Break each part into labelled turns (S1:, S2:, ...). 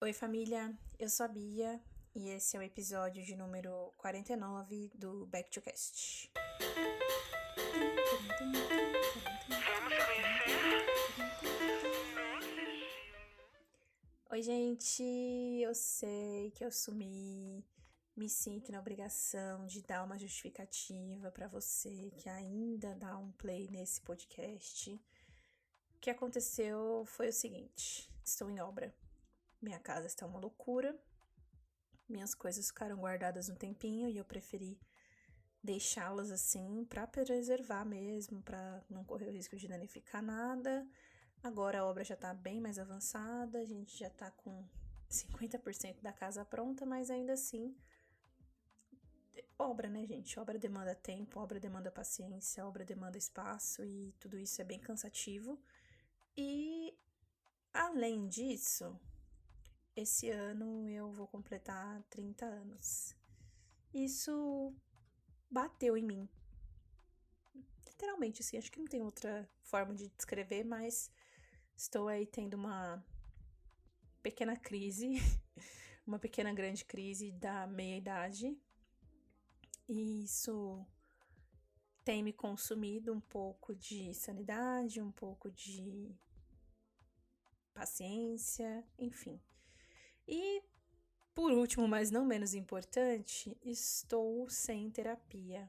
S1: Oi, família, eu sou a Bia e esse é o episódio de número 49 do Back to Cast. Oi, gente, eu sei que eu sumi, me sinto na obrigação de dar uma justificativa pra você que ainda dá um play nesse podcast. O que aconteceu foi o seguinte: estou em obra, minha casa está uma loucura. Minhas coisas ficaram guardadas um tempinho e eu preferi deixá-las assim pra preservar mesmo, pra não correr o risco de danificar nada. Agora a obra já tá bem mais avançada, a gente já tá com 50% da casa pronta, mas ainda assim, obra, né, gente? Obra demanda tempo, obra demanda paciência, obra demanda espaço e tudo isso é bem cansativo. E além disso, esse ano eu vou completar 30 anos. Isso bateu em mim. Literalmente, assim, acho que não tem outra forma de descrever, mas estou aí tendo uma pequena crise, uma pequena grande crise da meia-idade. E isso tem me consumido um pouco de sanidade, um pouco de paciência, enfim. E por último, mas não menos importante, estou sem terapia.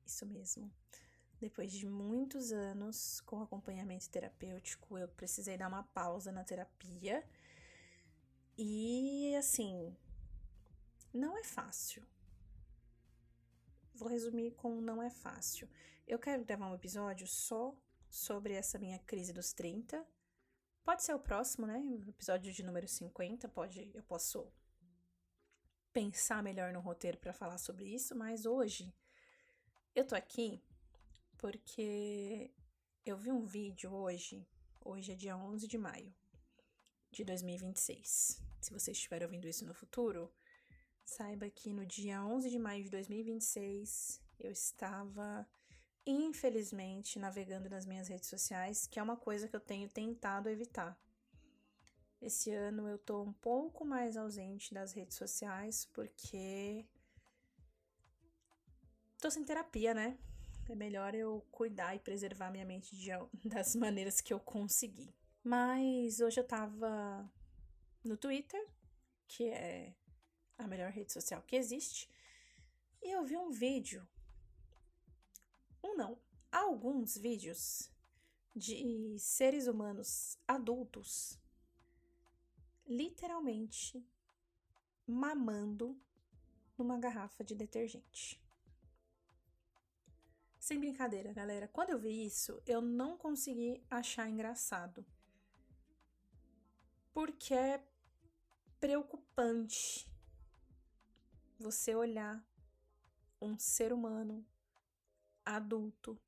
S1: Isso mesmo. Depois de muitos anos com acompanhamento terapêutico, eu precisei dar uma pausa na terapia. E assim, não é fácil. Vou resumir com não é fácil. Eu quero gravar um episódio só sobre essa minha crise dos 30. Pode ser o próximo, né? O episódio de número 50, eu posso pensar melhor no roteiro para falar sobre isso, mas hoje eu tô aqui porque eu vi um vídeo hoje é dia 11 de maio de 2026. Se você estiver ouvindo isso no futuro, saiba que no dia 11 de maio de 2026 eu estava, infelizmente, navegando nas minhas redes sociais, que é uma coisa que eu tenho tentado evitar. Esse ano eu tô um pouco mais ausente das redes sociais porque tô sem terapia, né? É melhor eu cuidar e preservar minha mente das maneiras que eu conseguir. Mas hoje eu tava no Twitter, que é a melhor rede social que existe, e eu vi um vídeo, alguns vídeos de seres humanos adultos literalmente mamando numa garrafa de detergente. Sem brincadeira, galera. Quando eu vi isso, eu não consegui achar engraçado. Porque é preocupante você olhar um ser humano adulto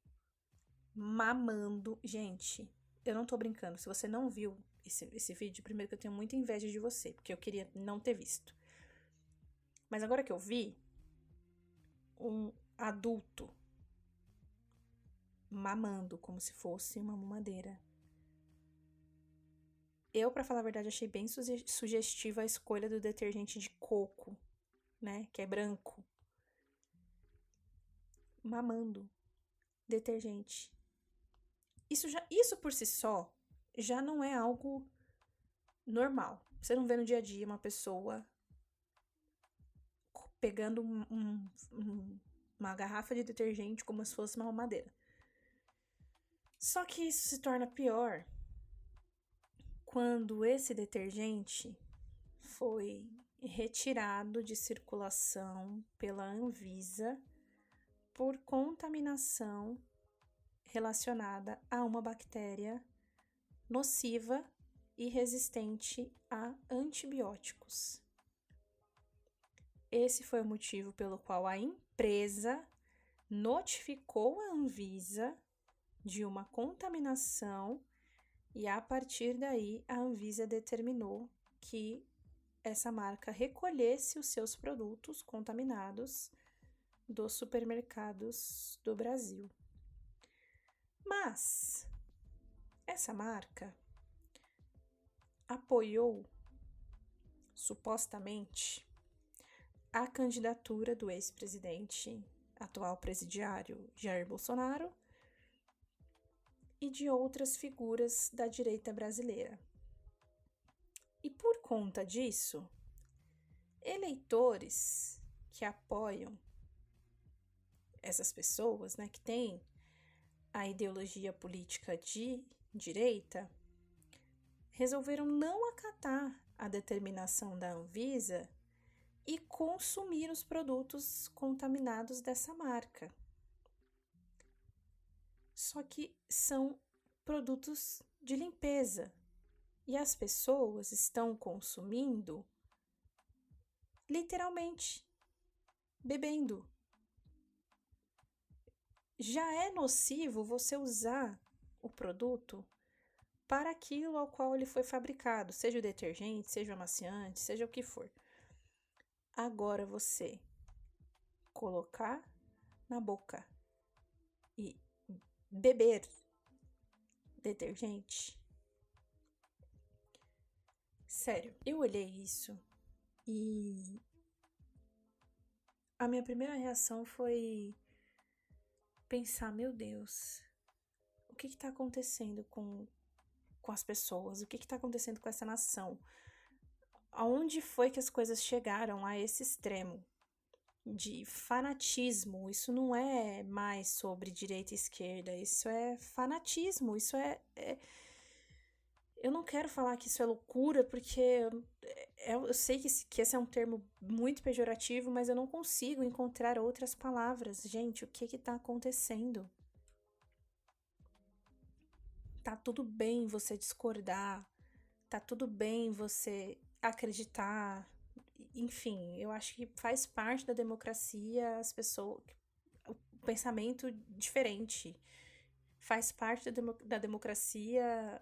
S1: mamando. Gente, eu não tô brincando. Se você não viu esse vídeo, primeiro que eu tenho muita inveja de você, porque eu queria não ter visto. Mas agora que eu vi um adulto mamando como se fosse uma mamadeira, eu, pra falar a verdade, achei bem sugestiva a escolha do detergente de coco, né, que é branco. Mamando detergente. Isso por si só já não é algo normal. Você não vê no dia a dia uma pessoa pegando uma garrafa de detergente como se fosse uma mamadeira. Só que isso se torna pior quando esse detergente foi retirado de circulação pela Anvisa por contaminação relacionada a uma bactéria nociva e resistente a antibióticos. Esse foi o motivo pelo qual a empresa notificou a Anvisa de uma contaminação e a partir daí a Anvisa determinou que essa marca recolhesse os seus produtos contaminados dos supermercados do Brasil. Mas essa marca apoiou, supostamente, a candidatura do ex-presidente, atual presidiário Jair Bolsonaro e de outras figuras da direita brasileira. E por conta disso, eleitores que apoiam essas pessoas, né, que têm a ideologia política de direita, resolveram não acatar a determinação da Anvisa e consumir os produtos contaminados dessa marca. Só que são produtos de limpeza e as pessoas estão consumindo literalmente, bebendo. Já é nocivo você usar o produto para aquilo ao qual ele foi fabricado, seja o detergente, seja o amaciante, seja o que for. Agora você colocar na boca e beber detergente. Sério, eu olhei isso e a minha primeira reação foi pensar, meu Deus, o que está acontecendo com as pessoas? O que está acontecendo com essa nação? Aonde foi que as coisas chegaram a esse extremo de fanatismo? Isso não é mais sobre direita e esquerda, isso é fanatismo, isso eu não quero falar que isso é loucura, porque eu sei que esse é um termo muito pejorativo, mas eu não consigo encontrar outras palavras. Gente, o que tá acontecendo? Tá tudo bem você discordar, tá tudo bem você acreditar, enfim, eu acho que faz parte da democracia as pessoas, o pensamento diferente, faz parte da democracia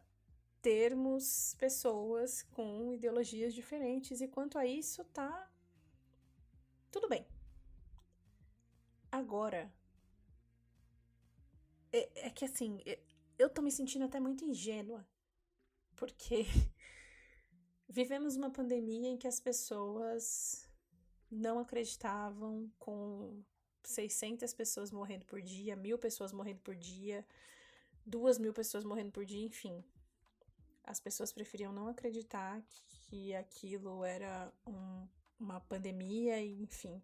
S1: termos pessoas com ideologias diferentes, e quanto a isso, tá tudo bem. Agora, é que assim, eu tô me sentindo até muito ingênua, porque vivemos uma pandemia em que as pessoas não acreditavam, com 600 pessoas morrendo por dia, 1.000 pessoas morrendo por dia, 2.000 pessoas morrendo por dia, enfim. As pessoas preferiam não acreditar que aquilo era uma pandemia, enfim.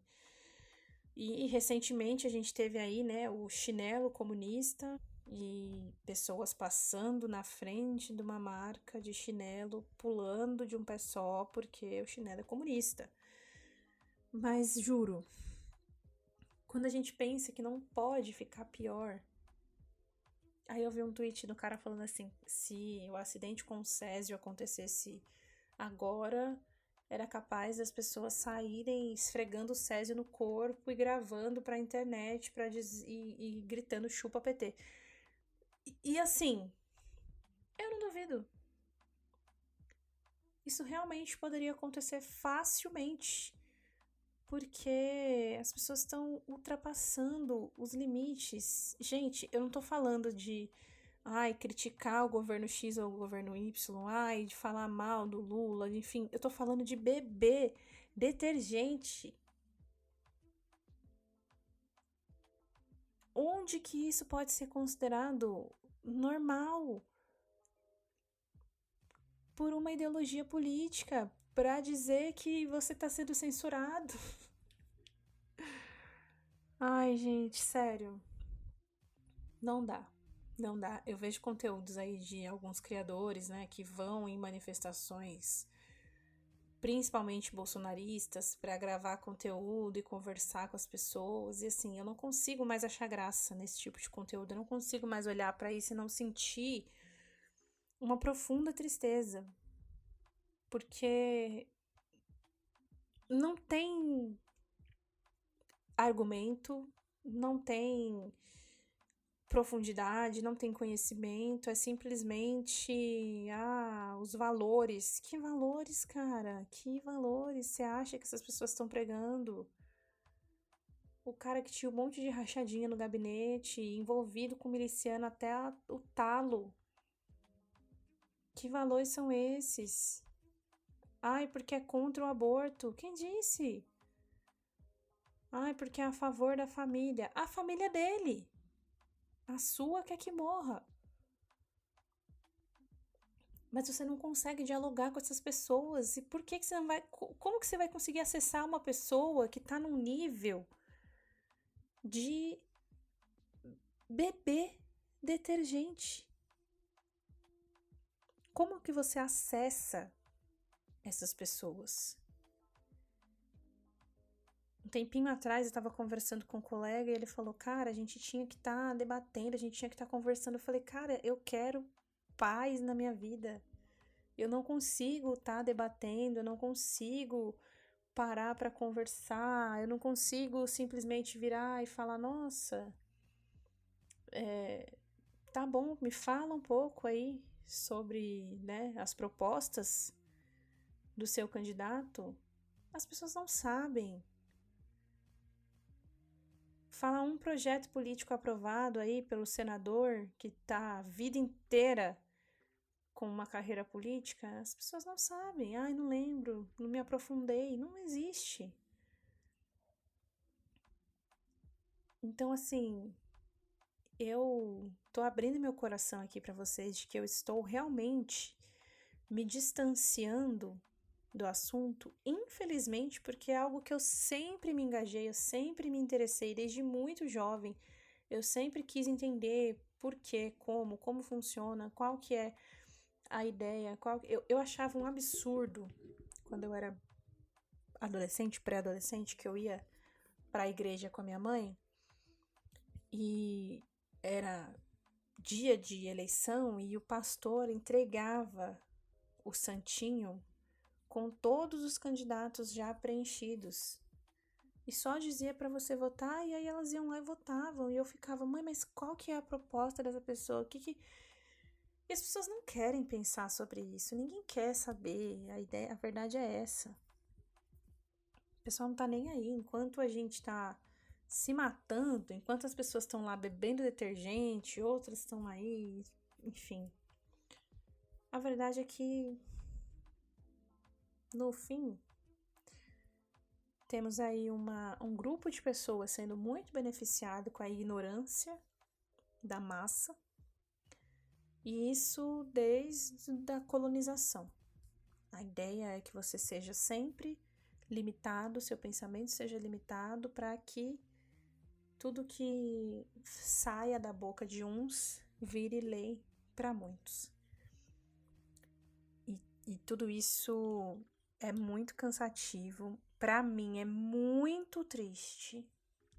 S1: E recentemente a gente teve aí, né, o chinelo comunista e pessoas passando na frente de uma marca de chinelo, pulando de um pé só porque o chinelo é comunista. Mas juro, quando a gente pensa que não pode ficar pior. Aí eu vi um tweet do cara falando assim: se o acidente com o Césio acontecesse agora, era capaz das pessoas saírem esfregando o Césio no corpo e gravando pra internet e gritando chupa PT. E assim, eu não duvido. Isso realmente poderia acontecer facilmente, porque as pessoas estão ultrapassando os limites. Gente, eu não tô falando de criticar o governo X ou o governo Y, de falar mal do Lula, enfim, eu tô falando de beber detergente. Onde que isso pode ser considerado normal por uma ideologia política para dizer que você tá sendo censurado? Ai, gente, sério, não dá. Não dá. Eu vejo conteúdos aí de alguns criadores, né, que vão em manifestações, principalmente bolsonaristas, para gravar conteúdo e conversar com as pessoas. E assim, eu não consigo mais achar graça nesse tipo de conteúdo. Eu não consigo mais olhar para isso e não sentir uma profunda tristeza, porque não tem argumento, não tem profundidade, não tem conhecimento, é simplesmente os valores. Que valores, cara? Que valores você acha que essas pessoas estão pregando? O cara que tinha um monte de rachadinha no gabinete, envolvido com miliciano até o talo. Que valores são esses? Ai, porque é contra o aborto. Quem disse? Ai, porque é a favor da família. A família dele. A sua quer que morra. Mas você não consegue dialogar com essas pessoas. E por que que você não vai. Como que você vai conseguir acessar uma pessoa que tá num nível de beber detergente? Como que você acessa essas pessoas? Um tempinho atrás eu estava conversando com um colega e ele falou: Cara, a gente tinha que estar debatendo, a gente tinha que estar conversando. Eu falei: Cara, eu quero paz na minha vida. Eu não consigo estar debatendo, eu não consigo parar para conversar, eu não consigo simplesmente virar e falar: Nossa, tá bom, me fala um pouco aí sobre, né, as propostas do seu candidato. As pessoas não sabem. Fala um projeto político aprovado aí pelo senador que tá a vida inteira com uma carreira política, as pessoas não sabem. Ai, não lembro, não me aprofundei. Não existe. Então, assim, eu tô abrindo meu coração aqui para vocês de que eu estou realmente me distanciando do assunto, infelizmente, porque é algo que eu sempre me engajei, eu sempre me interessei desde muito jovem. Eu sempre quis entender por quê, como funciona, qual que é a ideia. Eu achava um absurdo quando eu era adolescente, pré-adolescente, que eu ia para a igreja com a minha mãe e era dia de eleição e o pastor entregava o santinho com todos os candidatos já preenchidos. E só dizia para você votar, e aí elas iam lá e votavam. E eu ficava: Mãe, mas qual que é a proposta dessa pessoa? E as pessoas não querem pensar sobre isso, ninguém quer saber. A verdade é essa. O pessoal não tá nem aí. Enquanto a gente tá se matando, enquanto as pessoas estão lá bebendo detergente, outras estão aí, enfim. A verdade é que, no fim, temos aí um grupo de pessoas sendo muito beneficiado com a ignorância da massa, e isso desde a colonização. A ideia é que você seja sempre limitado, seu pensamento seja limitado para que tudo que saia da boca de uns vire lei para muitos. E tudo isso é muito cansativo. Para mim é muito triste,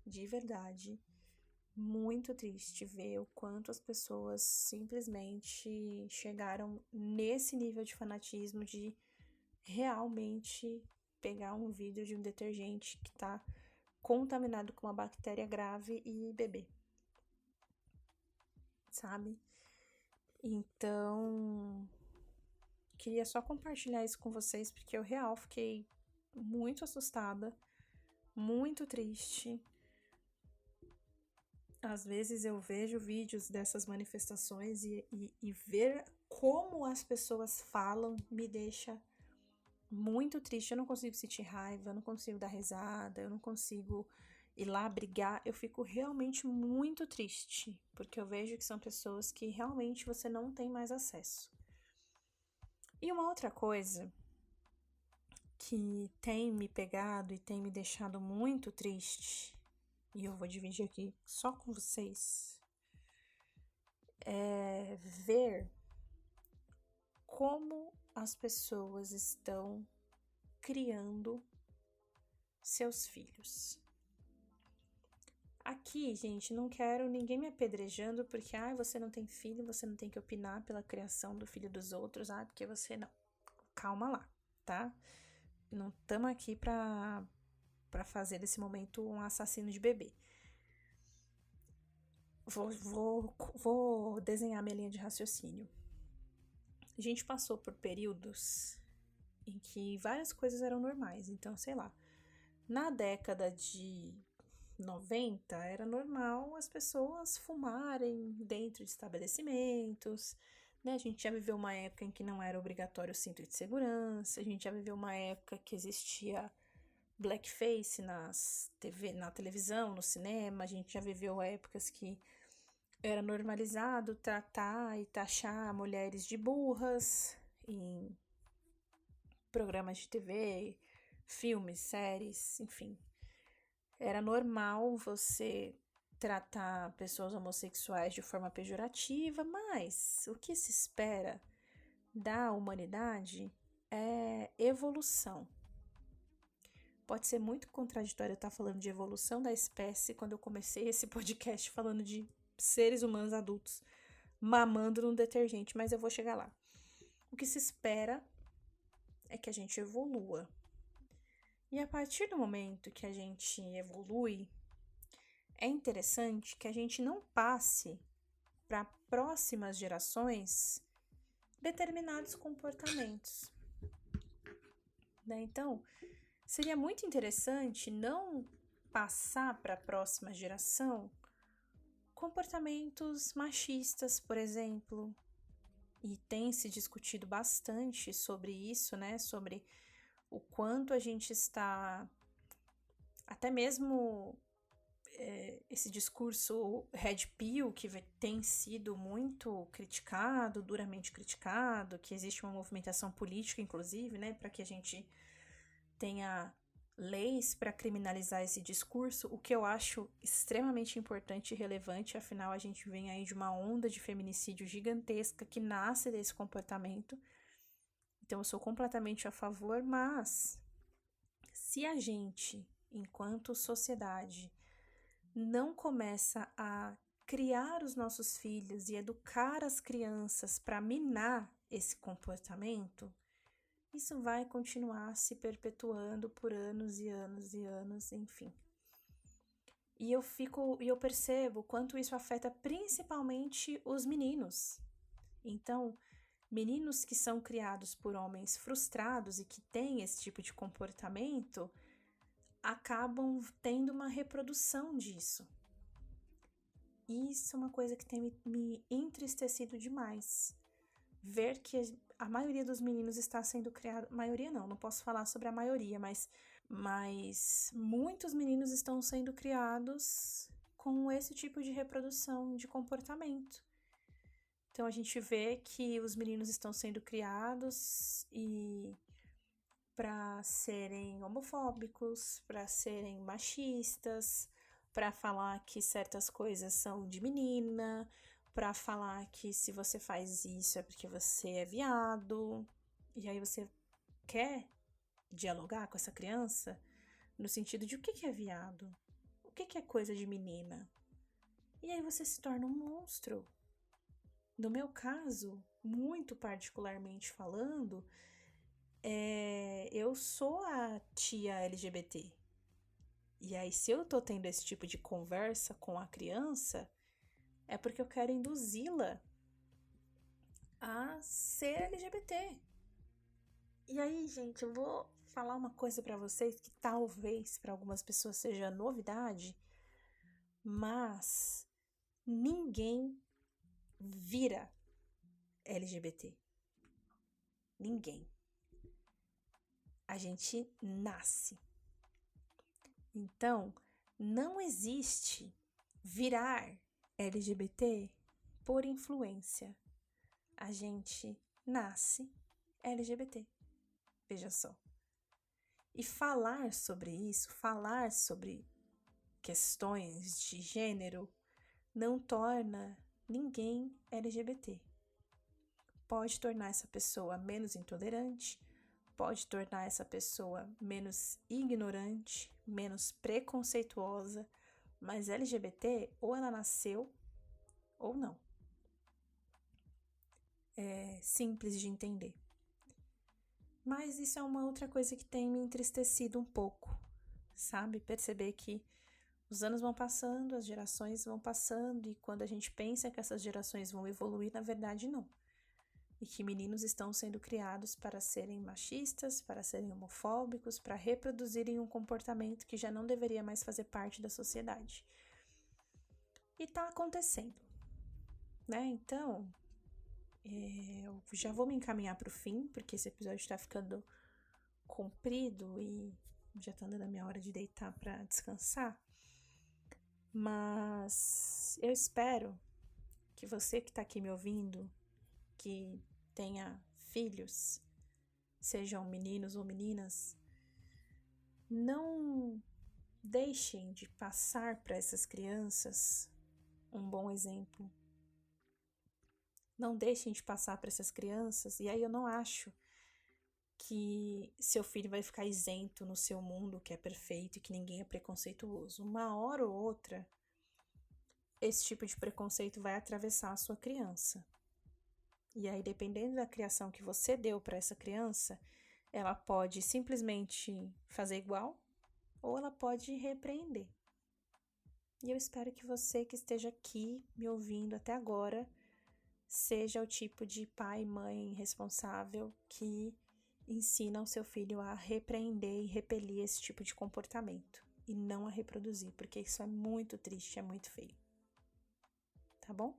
S1: de verdade, muito triste ver o quanto as pessoas simplesmente chegaram nesse nível de fanatismo de realmente pegar um vidro de um detergente que tá contaminado com uma bactéria grave e beber, sabe? Então, queria só compartilhar isso com vocês porque eu real fiquei muito assustada, muito triste. Às vezes eu vejo vídeos dessas manifestações e ver como as pessoas falam me deixa muito triste. Eu não consigo sentir raiva, eu não consigo dar risada, eu não consigo ir lá brigar. Eu fico realmente muito triste, porque eu vejo que são pessoas que realmente você não tem mais acesso. E uma outra coisa que tem me pegado e tem me deixado muito triste, e eu vou dividir aqui só com vocês, é ver como as pessoas estão criando seus filhos. Aqui, gente, não quero ninguém me apedrejando porque, você não tem filho, você não tem que opinar pela criação do filho dos outros, porque você não. Calma lá, tá? Não estamos aqui pra fazer desse momento um assassino de bebê. Vou desenhar minha linha de raciocínio. A gente passou por períodos em que várias coisas eram normais. Então, sei lá, na década de 90 era normal as pessoas fumarem dentro de estabelecimentos. né? A gente já viveu uma época em que não era obrigatório o cinto de segurança, a gente já viveu uma época que existia blackface na televisão, no cinema, a gente já viveu épocas que era normalizado tratar e taxar mulheres de burras em programas de TV, filmes, séries, enfim. Era normal você tratar pessoas homossexuais de forma pejorativa, mas o que se espera da humanidade é evolução. Pode ser muito contraditório eu estar falando de evolução da espécie quando eu comecei esse podcast falando de seres humanos adultos mamando num detergente, mas eu vou chegar lá. O que se espera é que a gente evolua. E a partir do momento que a gente evolui, é interessante que a gente não passe para próximas gerações determinados comportamentos, né? Então, seria muito interessante não passar para a próxima geração comportamentos machistas, por exemplo. E tem se discutido bastante sobre isso, né? Sobre o quanto a gente está, até mesmo esse discurso Red Pill, que tem sido muito criticado, duramente criticado, que existe uma movimentação política, inclusive, né? Para que a gente tenha leis para criminalizar esse discurso, o que eu acho extremamente importante e relevante, afinal a gente vem aí de uma onda de feminicídio gigantesca que nasce desse comportamento, então eu sou completamente a favor, mas se a gente, enquanto sociedade, não começa a criar os nossos filhos e educar as crianças para minar esse comportamento, isso vai continuar se perpetuando por anos e anos e anos, enfim. E eu percebo quanto isso afeta principalmente os meninos. Então, meninos que são criados por homens frustrados e que têm esse tipo de comportamento acabam tendo uma reprodução disso. Isso é uma coisa que tem me entristecido demais. Ver que a maioria dos meninos está sendo criado, maioria não posso falar sobre a maioria, mas muitos meninos estão sendo criados com esse tipo de reprodução de comportamento. Então a gente vê que os meninos estão sendo criados e para serem homofóbicos, para serem machistas, para falar que certas coisas são de menina, para falar que se você faz isso é porque você é viado. E aí você quer dialogar com essa criança no sentido de o que é viado? O que é coisa de menina? E aí você se torna um monstro. No meu caso, muito particularmente falando, eu sou a tia LGBT. E aí, se eu tô tendo esse tipo de conversa com a criança, é porque eu quero induzi-la a ser LGBT. E aí, gente, eu vou falar uma coisa pra vocês que talvez para algumas pessoas seja novidade, mas ninguém vira LGBT. Ninguém. A gente nasce. Então, não existe virar LGBT por influência. A gente nasce LGBT. Veja só. E falar sobre isso, falar sobre questões de gênero, não torna ninguém LGBT. Pode tornar essa pessoa menos intolerante, pode tornar essa pessoa menos ignorante, menos preconceituosa, mas LGBT ou ela nasceu ou não. É simples de entender. Mas isso é uma outra coisa que tem me entristecido um pouco, sabe? Perceber que os anos vão passando, as gerações vão passando, e quando a gente pensa que essas gerações vão evoluir, na verdade não. E que meninos estão sendo criados para serem machistas, para serem homofóbicos, para reproduzirem um comportamento que já não deveria mais fazer parte da sociedade. E tá acontecendo, né? Então, Eu já vou me encaminhar para o fim, porque esse episódio está ficando comprido e já tá dando a minha hora de deitar para descansar. Mas eu espero que você que tá aqui me ouvindo, que tenha filhos, sejam meninos ou meninas, não deixem de passar para essas crianças um bom exemplo. Não deixem de passar para essas crianças, e aí eu não acho que seu filho vai ficar isento no seu mundo que é perfeito e que ninguém é preconceituoso. Uma hora ou outra, esse tipo de preconceito vai atravessar a sua criança. E aí, dependendo da criação que você deu para essa criança, ela pode simplesmente fazer igual ou ela pode repreender. E eu espero que você que esteja aqui me ouvindo até agora seja o tipo de pai e mãe responsável que ensina o seu filho a repreender e repelir esse tipo de comportamento e não a reproduzir, porque isso é muito triste, é muito feio. Tá bom?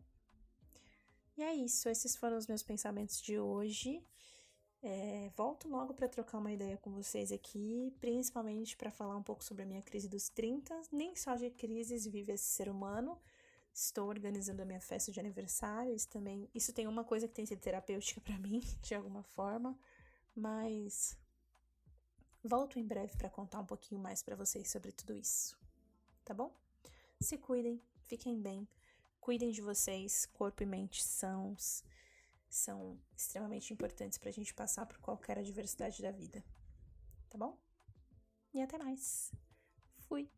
S1: E é isso, esses foram os meus pensamentos de hoje. Volto logo para trocar uma ideia com vocês aqui, principalmente para falar um pouco sobre a minha crise dos 30. Nem só de crises vive esse ser humano. Estou organizando a minha festa de aniversário. Isso tem uma coisa que tem sido terapêutica para mim, de alguma forma. Mas volto em breve para contar um pouquinho mais para vocês sobre tudo isso. Tá bom? Se cuidem, fiquem bem. Cuidem de vocês, corpo e mente são extremamente importantes pra gente passar por qualquer adversidade da vida. Tá bom? E até mais. Fui!